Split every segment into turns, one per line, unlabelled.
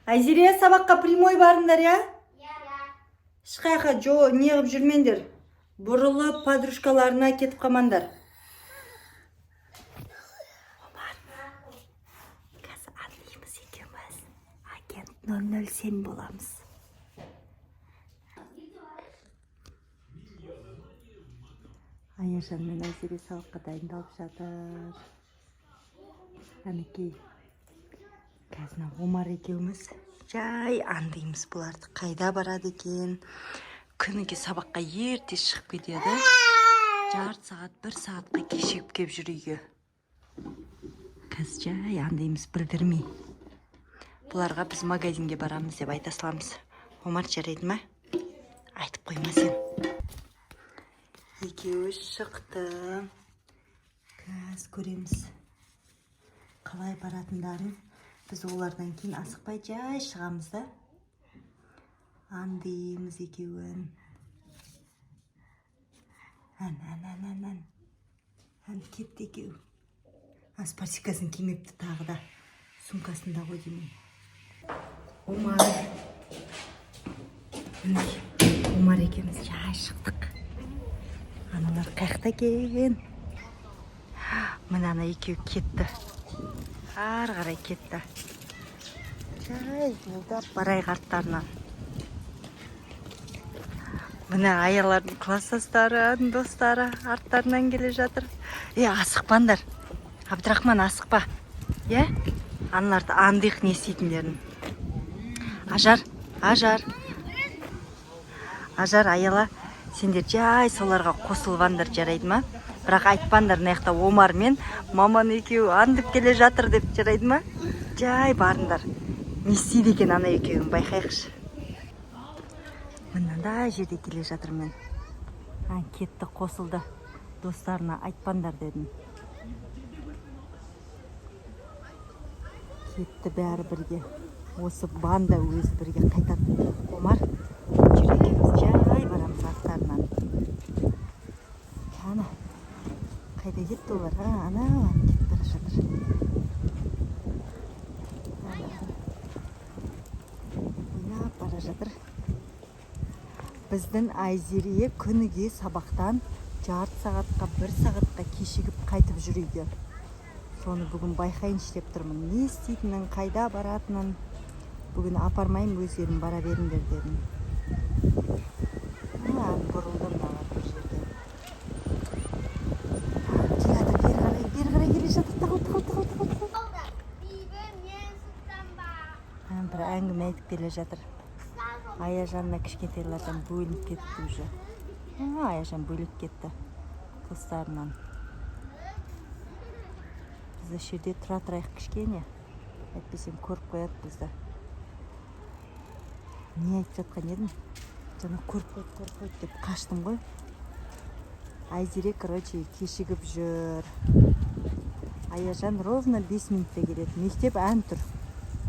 Айзере, сабаққа прямой барыңдар, я? Ешқайқа неғып жүрмендер. Бұрылып подружкаларына кетіп қалмаңдар. Омар, қазір анлимыз екеуміз. Агент 007 боламыз. Аяжан мен Айзере сабаққа дайындалып жатыр. Әмекей. Қазір Омар екеуміз жай андаймыз бұларды. Қайда барады екен? Күніге сабаққа ерте шығып кетеді. Жарты сағат, 1 сағатқа кешігіп кеп жүр үйге. Қазір жай андаймыз білдірмей. Бұларға біз магазинге барамыз деп айта саламыз. Омар жарайды ма? Айтып қойма сен. Екеуі шықты. Қазір көреміз. Қалай баратындарын. Біз олардан кейін асықпай жай шығамыз да. Андаймыз екеуін. Ән кетті екеу. Спортивкасын кимепті тағы да. Сумкасында ғой деймін. Омар екеуміз жай шықтық. Аналар қайықта екен. Мына ана екеу кетті. Ар қарай кетті. Жай жолдап барайық арттарынан. Мына аялардың класстастары, достары арттарынан келе жатыр. Асықпаңдар. Абдрахман, асықпа. Аналарды андық не істейтіндерін. Ажар, аяла, сендер жай соларға қосылғандар жарайды ма? Бірақ айтпаңдар, наяқта Омар мен маман екеуі андып келе жатыр деп жарайды ма? Жай барыңдар. Не істейді екен ана екеуін байқайықшы. Мынандай жерде келе жатыр мен. Кетті, қосылды. Достарына айтпаңдар дедім. Кетті бәрі бірге. Осы банда өзі бірге қайтады. Омар, жүр екеуміз жай барамыз арттарынан. Қайда кетті олар? Ана кетіп бара жатыр. Ойнап бара жатыр. Біздің Айзере күніге сабақтан жарты сағатқа, 1 сағатқа кешігіп қайтып жүр үйге. Соны бүгін байқайыншы деп тұрмын. Не істейтінін, қайда баратынын. Бүгін апармайым, өздерін бара беріңдер дедім. Бұрылдым маған бір жерде. Бері қарай келе жатыр. Тығыл. Бір әңгіме айтып келе жатыр. Аяжанна кішкентайлардан бөлініп кетті уже. Аяжан бөліп кетті достарынан. Біз жерде тұра тұрайық кішкене. Әйтпесем көріп қояды бізді. Не айтып жатқан едім? Жаңа көріп қойды деп қаштым ғой. Айзере, кешігіп жүр. Аяжан ровно 5 минутта келеді. Мектеп ән тұр.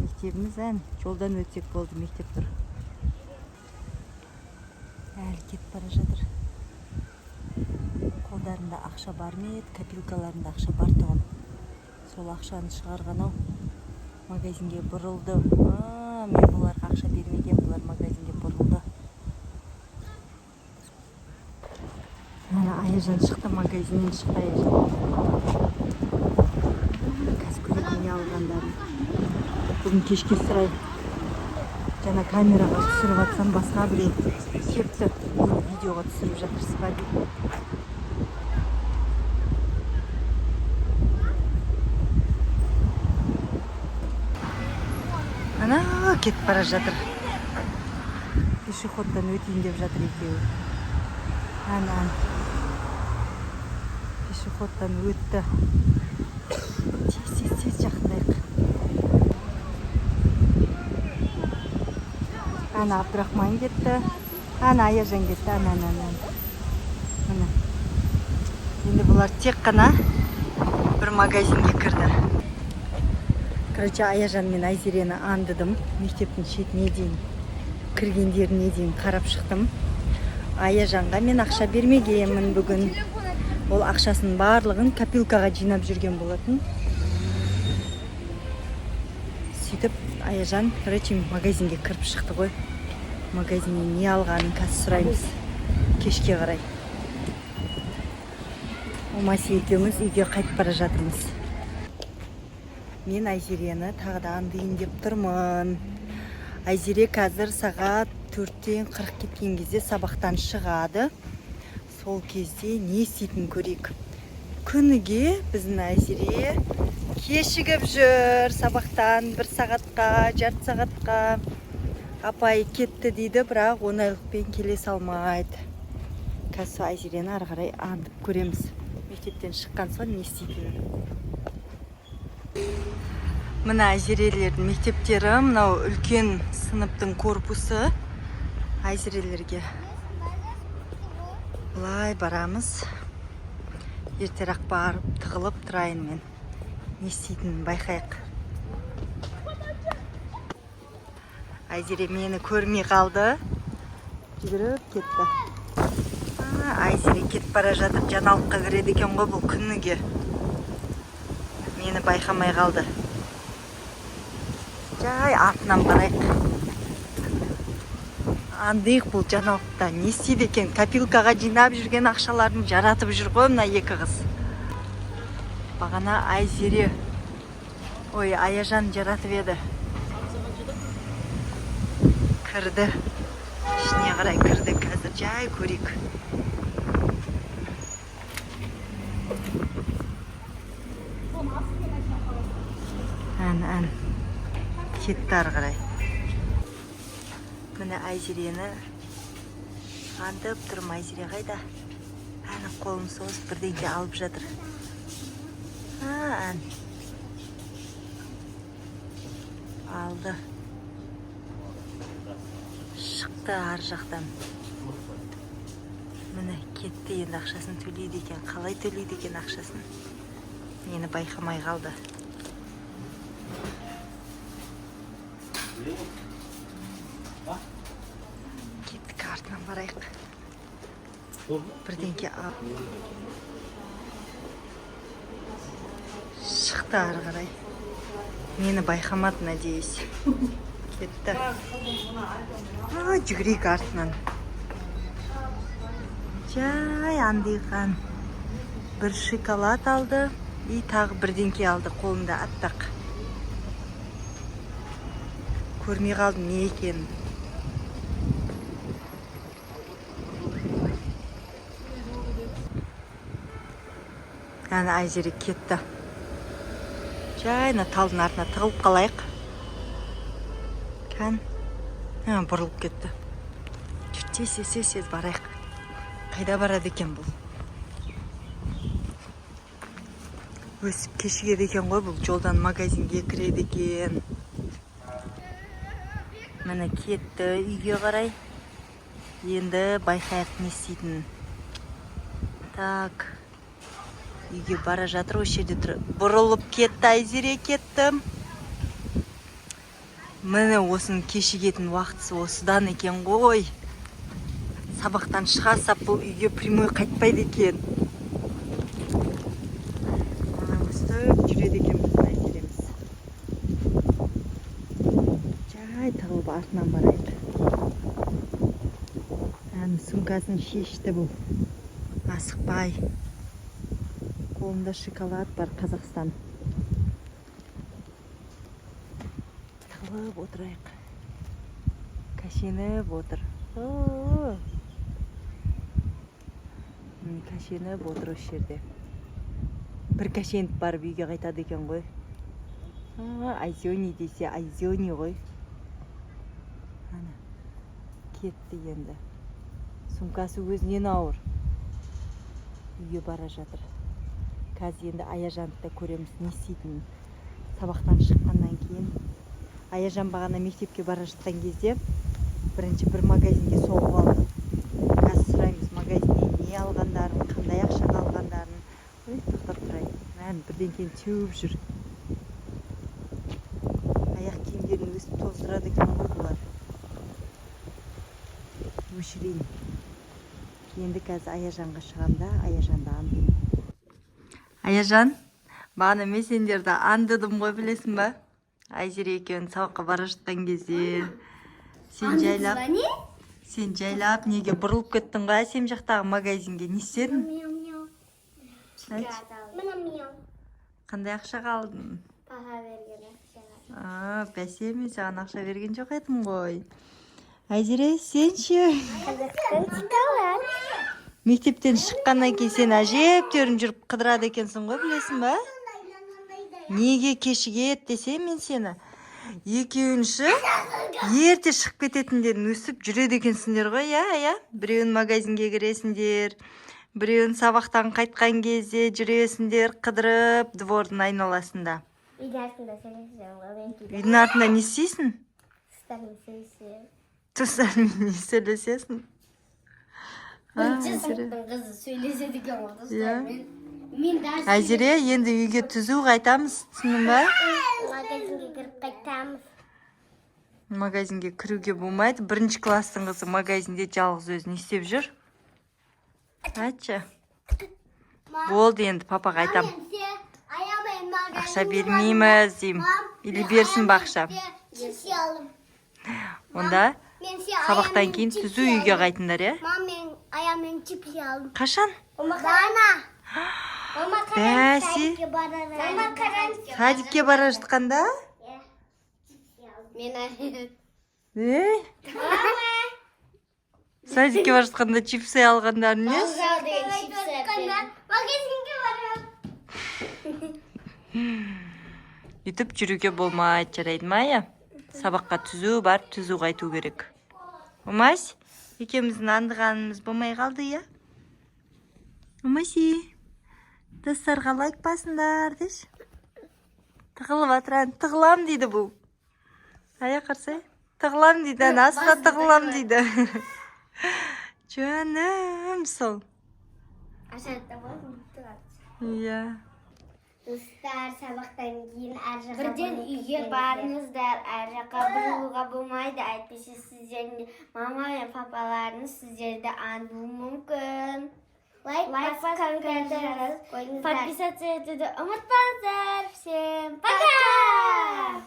Мектебіміз ән. Жолдан өтсек болды, мектеп тұр. Әлі кетіп бара жатыр. Қолдарында ақша бар ма еді? Копилкаларында ақша бар тұғын. Сол ақшаны шығарған ау. Магазинге бұрылды. Мен бұларға ақша бермеген, бұлар магазинге бұрылды. Аяжан шықты, магазиннен шықты Аяжан. Қазір көретін не алғандарын. Бүгін кешке сұрай. Жаңа камераға түсіріп атсам, басқа біреу кепті. Видеоға түсіріп жатырсыз ба дейді. Кетіп бара жатыр. Пешеходтан өтейін деп жатыр екеуі. Пешеходтан өтті. Тез жақындайық. Абдрахман кетті. Аяжан кетті. Енді бұлар тек қана бір магазинге кірді. Аяжан мен Айзерені андыдым. Мектептің шетіне дейін, кіргендеріне дейін қарап шықтым. Аяжанға мен ақша бермегенмін бүгін. Ол ақшасын барлығын копилкаға жинап жүрген болатын. Сөйтіп Аяжан, короче, магазинге кіріп шықты ғой. Магазиннен не алғанын қазір сұраймыз. Кешке қарай. Омаси екеуміз үйге қайтып бара жатырмыз. Мен Айзерені тағы да андайын деп тұрмын. Айзере қазір сағат 4-тен 40 кеткен кезде сабақтан шығады. Сол кезде не істейтінін көрейік. Күніге біздің Айзере кешігіп жүр сабақтан 1 сағатқа, жарты сағатқа. Апай кетті дейді, бірақ оңайлықпен келе салмайды. Қазір Айзерені ары қарай андып көреміз. Мектептен шыққан соң не істейтінін. Мына Айзерелердің мектептері, мынау үлкен сыныптың корпусы. Айзерелерге бұлай барамыз. Ертерек барып, тығылып тұрайын мен. Не істейтінін байқайық. Айзере мені көрмей қалды. Жүгіріп кетті. Айзере кетіп бара жатып жаңалыққа кіреді екен ғой бұл күніге. Мені байқамай қалды. Жай артынан барайық. Андайық бұл жаңалықта. Не істейді екен? Копилкаға жинап жүрген ақшаларын жаратып жүр ғой мына екі қыз. Бағана Айзере, ой, Аяжан жаратып еді. Кірді. Ішіне қарай кірді. Қазір жай көрейік. Ән. Кетті ары қарай. Міне Айзерені андып тұрым. Айзере қайда? Әні қолын созып бірдеңке алып жатыр. Ән. Алды. Шықты ар жақтан. Міне кетті, енді ақшасын төлейді екен. Қалай төлейді екен ақшасын? Мені байқамай қалды. Кеттік, артынан барайық. Бірдеңке ал. Шықты ары қарай. Мені байқамады, надеюсь. Кетті. Жүгірейік артынан. Жай андайған. Бір шоколад алды. И тағы бірдеңке алды, қолында аттақ. Көрмей қалдым не екен. Әні Айзере кетті. Жайна талдың артына тығылып қалайық. Кән. Бұрылып кетті. Тез барайық. Қайда барады екен бұл? Өсіп кешігеді екен ғой бұл. Жолдан магазинге кіреді екен. Міне кетті үйге қарай. Енді байқайық не істейтінін. Так. Үйге бара жатыр, осы жерде тұр. Бұрылып кетті, Айзере кетті. Міне осының кешігетін уақытысы осыдан екен ғой. Сабақтан шыға сап бұл үйге прямой қайтпайды екен. Мына өстіп жүреді екен біздің Айзереміз. Жай тығылып артынан барайық. Сумкасын шешті бұл. Асықпай. Қолында шоколад бар, Қазақстан. Тығылып отырайық. Кәшеніп отыр. Кәшеніп отыр осы жерде. Бір кәшеніп барып үйге қайтады екен ғой. Айзони десе, Айзони ғой. Кетті енді. Сумкасы өзінен ауыр. Үйге бара жатыр. Қазір енді Аяжанды көреміз не істейтінін. Сабақтан шыққаннан кейін. Аяжан бағана мектепке бара жатқан кезде бірінші бір магазинге соғып алды. Қазір сұраймыз магазиннен не алғандарын, қандай ақшаға алғандарын. Тоқтап тұрайын. Бірдеңкені теуіп жүр. Аяқ киімдерін өсіп тоздырады екен ғой бұлар. Өшірейін. Енді қазір Аяжанға шығамда, Аяжанды андым. Аяжан, бағана мен сендерді андыдым ғой, білесің ба? Айзере екеуің сабаққа бара жатқан кезде сен жайлап неге бұрылып кеттің ғой әсем жақтағы магазинге? Не істедің? Қандай ақшаға алдың?
Paha bergen akşama.
Бәсе, мен саған ақша берген жоқ едім ғой. Айзере, сен ше? Мектептен шыққаннан кейін сен әжептәуір жүріп қыдырады екенсің ғой, білесің ба? Неге кешігеді десем мен сені? Екеуінші ерте шығып кететіндерін өсіп жүреді екенсіңдер ғой, иә? Біреуін магазинге кіресіңдер, біреуін сабақтан қайтқан кезде жүресіңдер қыдырып двордың айналасында. Үйдің артында не істейсің? Достармен не сөйлесесің? Айзере, енді үйге түзу қайтамыз, түсіндің ба?
Magazine girip қайтамыз.
Магазинге кіруге болмайды. Бірінші класстың қызы магазинде жалғыз өзі не істеп жүр? Айтшы. Болды, енді папаға айтам. Ақша бермейміз деймін. Или берсін ба ақша? Онда сабақтан кейін түзу үйге қайтыңдар, е?
Мен ayağımın çipsi aldım.
Қашан?
Bana.
Бәсе, садикке бара жатқанда? Садикке бара жатқанда чипсы алғандарын не? Үйтіп жүруге болмайды, жарайды ма, я? Сабаққа түзу бар, түзу қайту керек. Умась, екеуміздің андығанымыз болмай қалды, я? Умаси, достарға лайк басыңдар, деш. Тығылып атыран, тығылам дейді бұл. Ая қарсай, тығылам дейді, асыға тығылам дейді. Жаным сол. Иә.
Dostlar, sabahtan кейін әр жаққа бірден үйге барыңыздар, әр жаққа бұрылуға болмайды. Әйтпесе сіздердің мама мен папаларыңыз сіздерді аңдуы мүмкін. Лайк басып, подписаться етуді ұмытпаңыздар. Всем пока!